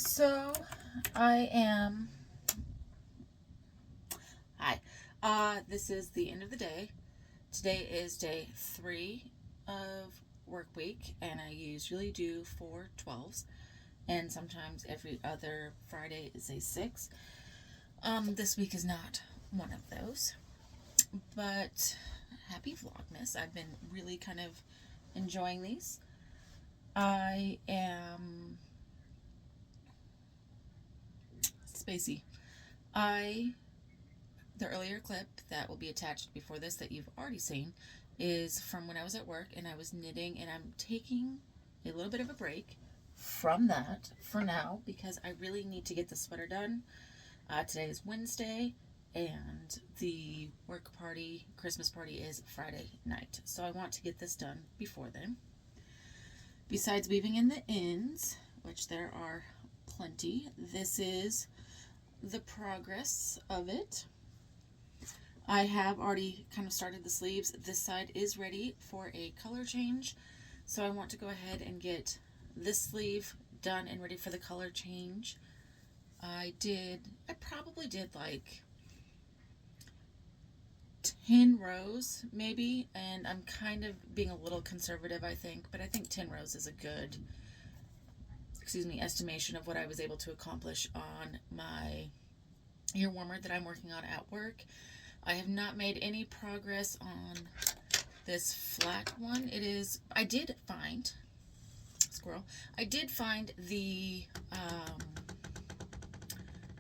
So I am. Hi. This is the end of the day. Today is day 3 of work week, and I usually do 4 12s, and sometimes every other Friday is a 6. This week is not one of those, but happy Vlogmas. I've been really kind of enjoying these. I am spacey. The earlier clip that will be attached before this that you've already seen is from when I was at work and I was knitting, and I'm taking a little bit of a break from that for now because I really need to get the sweater done. Today is Wednesday and the work party, Christmas party, is Friday night. So I want to get this done before then. Besides weaving in the ends, which there are plenty, this is the progress of it. I have already kind of started the sleeves. This side is ready for a color change, so I want to go ahead and get this sleeve done and ready for the color change. I probably did like 10 rows maybe, and I'm kind of being a little conservative, I think, but I think 10 rows is a good estimation of what I was able to accomplish on my ear warmer that I'm working on at work. I have not made any progress on this flat one. I did find the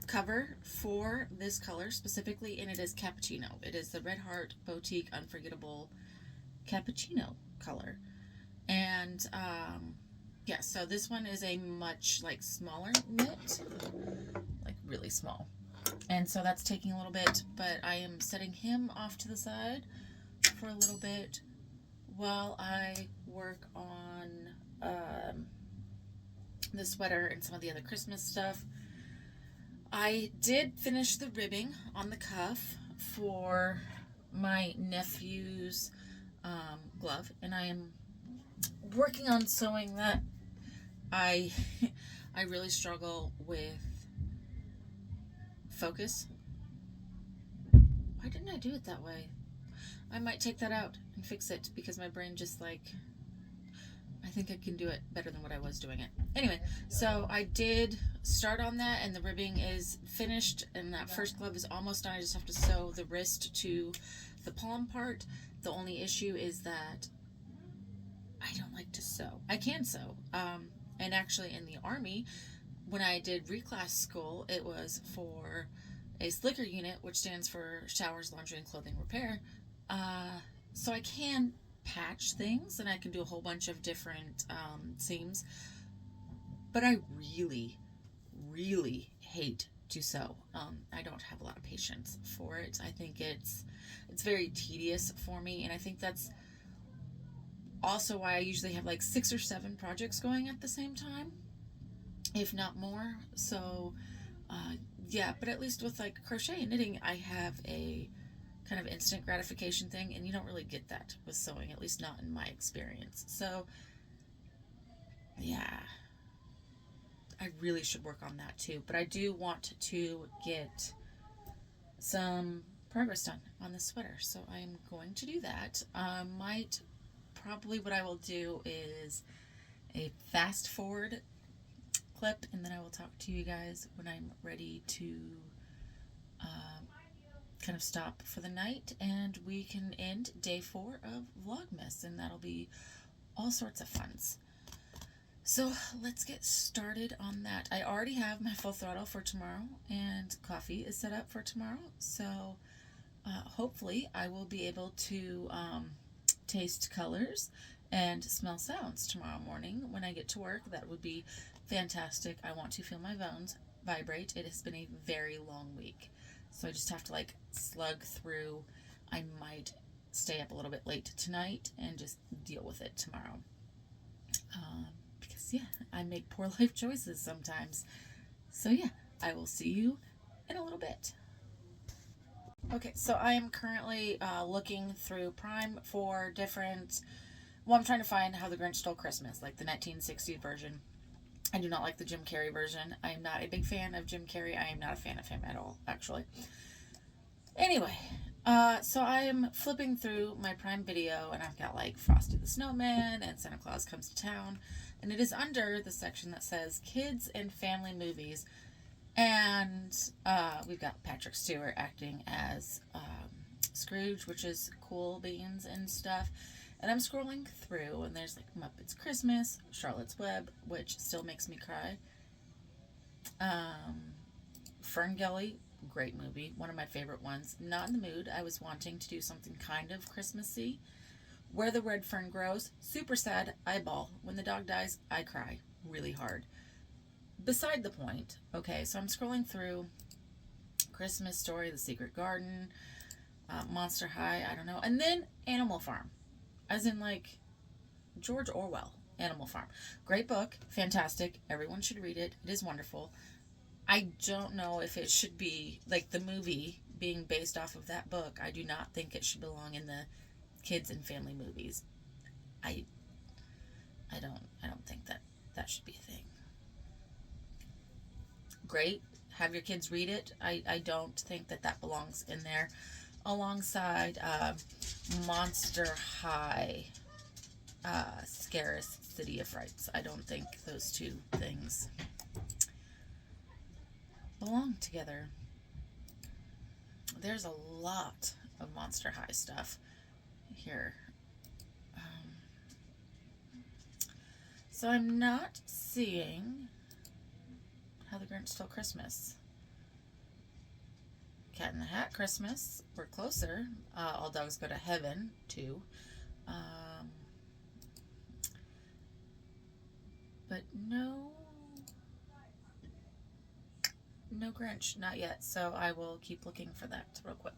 cover for this color specifically, and it is Cappuccino. It is the Red Heart Boutique Unforgettable Cappuccino color. And yeah, so this one is a much smaller knit, like really small. And so that's taking a little bit, but I am setting him off to the side for a little bit while I work on the sweater and some of the other Christmas stuff. I did finish the ribbing on the cuff for my nephew's glove, and I am working on sewing that. I really struggle with focus. Why didn't I do it that way? I might take that out and fix it because my brain just I think I can do it better than what I was doing it. Anyway, so I did start on that, and the ribbing is finished, and that first glove is almost done. I just have to sew the wrist to the palm part. The only issue is that I don't like to sew. I can sew. And actually in the Army, when I did reclass school, it was for a slicker unit, which stands for showers, laundry, and clothing repair. So I can patch things, and I can do a whole bunch of different seams. But I really, really hate to sew. I don't have a lot of patience for it. I think it's very tedious for me, and I think that's also why I usually have 6 or 7 projects going at the same time, if not more. So yeah, but at least with crochet and knitting, I have a kind of instant gratification thing, and you don't really get that with sewing, at least not in my experience. So yeah, I really should work on that too, but I do want to get some progress done on the sweater, so I'm going to do that. Probably what I will do is a fast forward clip, and then I will talk to you guys when I'm ready to kind of stop for the night, and we can end day 4 of Vlogmas, and that'll be all sorts of funs. So let's get started on that. I already have my full throttle for tomorrow, and coffee is set up for tomorrow, so hopefully I will be able to taste colors and smell sounds tomorrow morning when I get to work. That would be fantastic. I want to feel my bones vibrate. It has been a very long week, so I just have to slug through. I might stay up a little bit late tonight and just deal with it tomorrow, because yeah, I make poor life choices sometimes. So yeah, I will see you in a little bit. Okay, so I am currently looking through Prime for different. Well, I'm trying to find How the Grinch Stole Christmas, like the 1960s version. I do not like the Jim Carrey version. I am not a big fan of Jim Carrey. I am not a fan of him at all, actually. Anyway, so I am flipping through my Prime Video, and I've got like Frosty the Snowman and Santa Claus Comes to Town, and it is under the section that says Kids and Family Movies, and we've got Patrick Stewart acting as Scrooge, which is cool beans and stuff. And I'm scrolling through, and there's like Muppets Christmas, Charlotte's Web, which still makes me cry. Ferngully, great movie, one of my favorite ones. Not in the mood. I was wanting to do something kind of Christmassy. Where the Red Fern Grows, super sad, I bawl. When the dog dies, I cry really hard. Beside the point. Okay, so I'm scrolling through Christmas Story, The Secret Garden, Monster High, I don't know, and then Animal Farm. As in, like, George Orwell, Animal Farm. Great book. Fantastic. Everyone should read it. It is wonderful. I don't know if it should be, like, the movie being based off of that book. I do not think it should belong in the kids and family movies. I don't think that should be a thing. Great. Have your kids read it. I don't think that belongs in there. Alongside Monster High, Scarus, City of Frights. I don't think those two things belong together. There's a lot of Monster High stuff here. So I'm not seeing How the Grinch Stole Christmas. Cat in the Hat Christmas. We're closer. All Dogs Go to Heaven, too. But no Grinch, not yet. So I will keep looking for that real quick.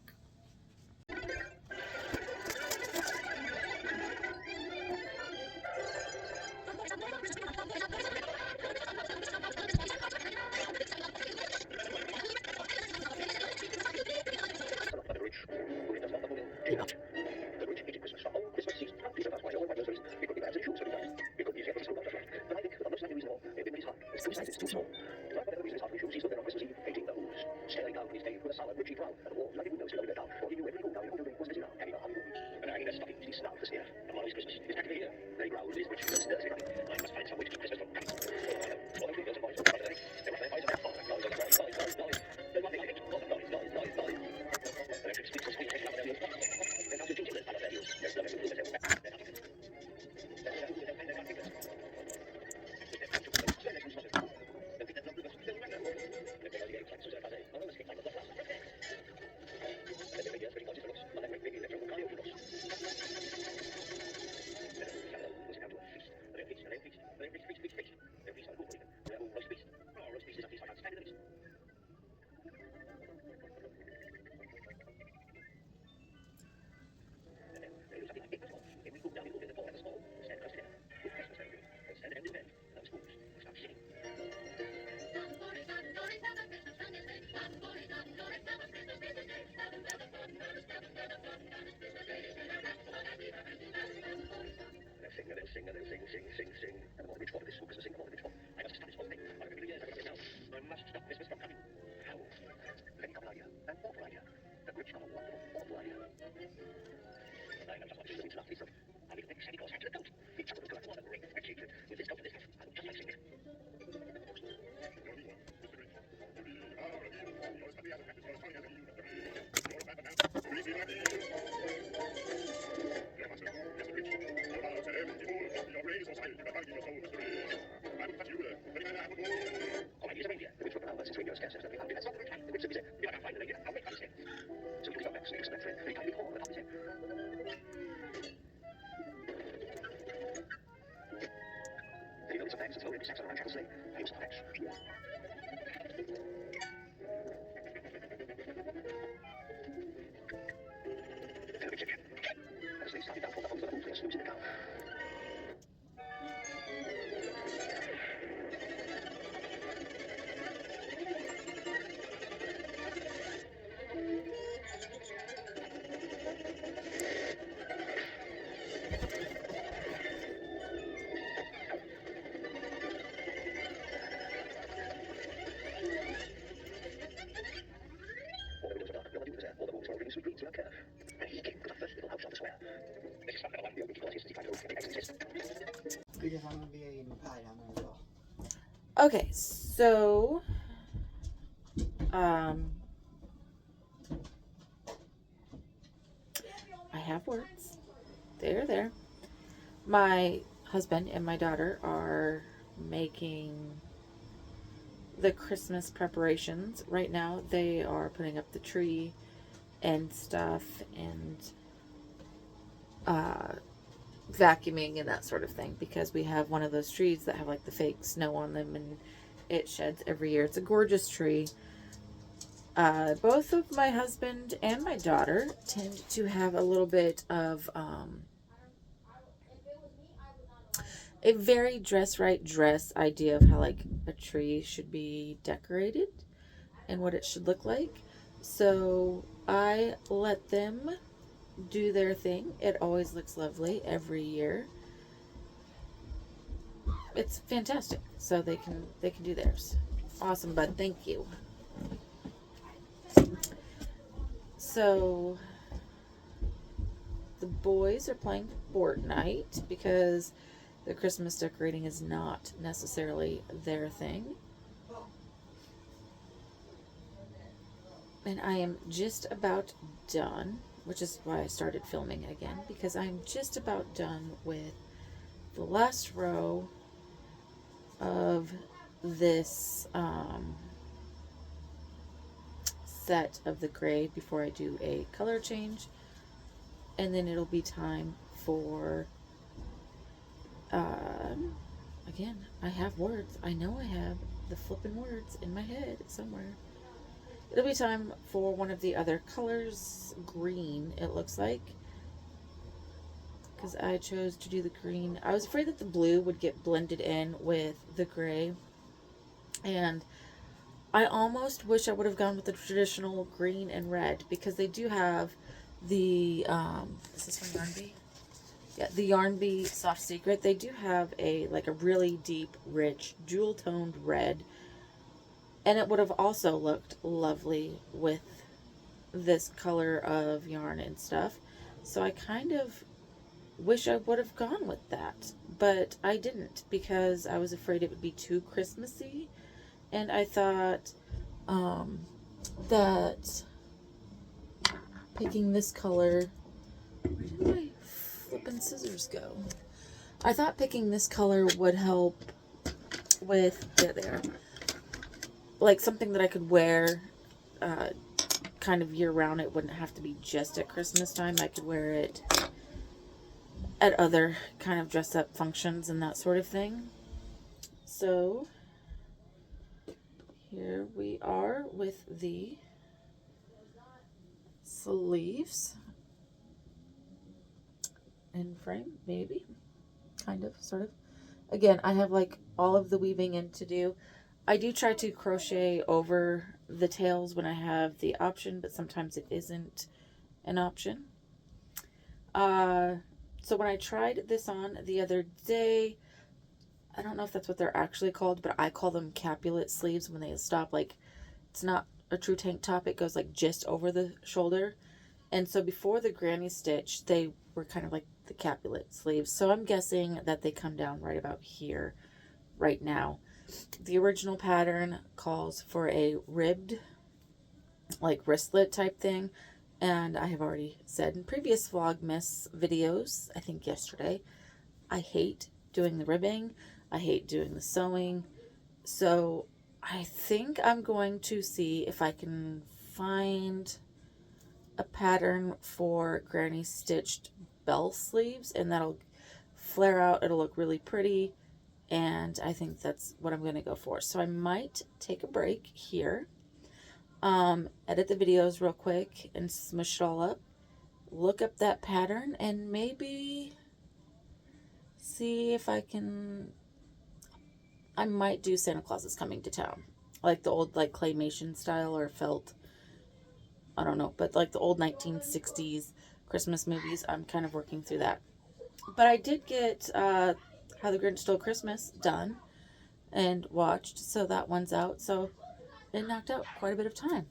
Okay, so I have words. They're there. My husband and my daughter are making the Christmas preparations. Right now, they are putting up the tree and stuff, and uh, vacuuming and that sort of thing, because we have one of those trees that have like the fake snow on them, and it sheds every year. It's a gorgeous tree. Both of my husband and my daughter tend to have a little bit of a very dress idea of how like a tree should be decorated and what it should look like. So I let them do their thing. It always looks lovely every year. It's fantastic. So they can do theirs. Awesome, bud. Thank you. So the boys are playing Fortnite because the Christmas decorating is not necessarily their thing. And I am just about done, which is why I started filming again, because I'm just about done with the last row of this set of the gray before I do a color change. And then it'll be time for again, I have words. I know I have the flippin' words in my head somewhere. It'll be time for one of the other colors, green, it looks like, because I chose to do the green. I was afraid that the blue would get blended in with the gray, and I almost wish I would have gone with the traditional green and red, because they do have the is this from Yarn Bee? Yeah, the Yarn Bee Soft Secret. They do have a really deep, rich, jewel-toned red, and it would have also looked lovely with this color of yarn and stuff. So I kind of wish I would have gone with that, but I didn't, because I was afraid it would be too Christmassy, and I thought that picking this color, where did my flippin' scissors go? I thought picking this color would help with, there, like something that I could wear kind of year round. It wouldn't have to be just at Christmas time. I could wear it at other kind of dress up functions and that sort of thing. So here we are with the sleeves in frame, maybe, kind of, sort of. Again, I have like all of the weaving in to do. I do try to crochet over the tails when I have the option, but sometimes it isn't an option. So when I tried this on the other day, I don't know if that's what they're actually called, but I call them Capulet sleeves when they stop, like, it's not a true tank top, it goes like just over the shoulder. And so before the granny stitch, they were kind of like the Capulet sleeves. So I'm guessing that they come down right about here right now. The original pattern calls for a ribbed, like, wristlet type thing. And I have already said in previous Vlogmas videos, I think yesterday, I hate doing the ribbing. I hate doing the sewing. So I think I'm going to see if I can find a pattern for granny stitched bell sleeves, and that'll flare out. It'll look really pretty, and I think that's what I'm going to go for. So I might take a break here, edit the videos real quick and smush it all up, look up that pattern, and maybe see if I can, I might do Santa Claus is Coming to Town, like the old like claymation style or felt, I don't know, but like the old 1960s Christmas movies. I'm kind of working through that. But I did get How the Grinch Stole Christmas done and watched, so that one's out. So it knocked out quite a bit of time.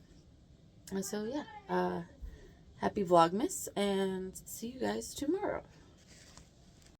And so yeah, happy Vlogmas, and see you guys tomorrow.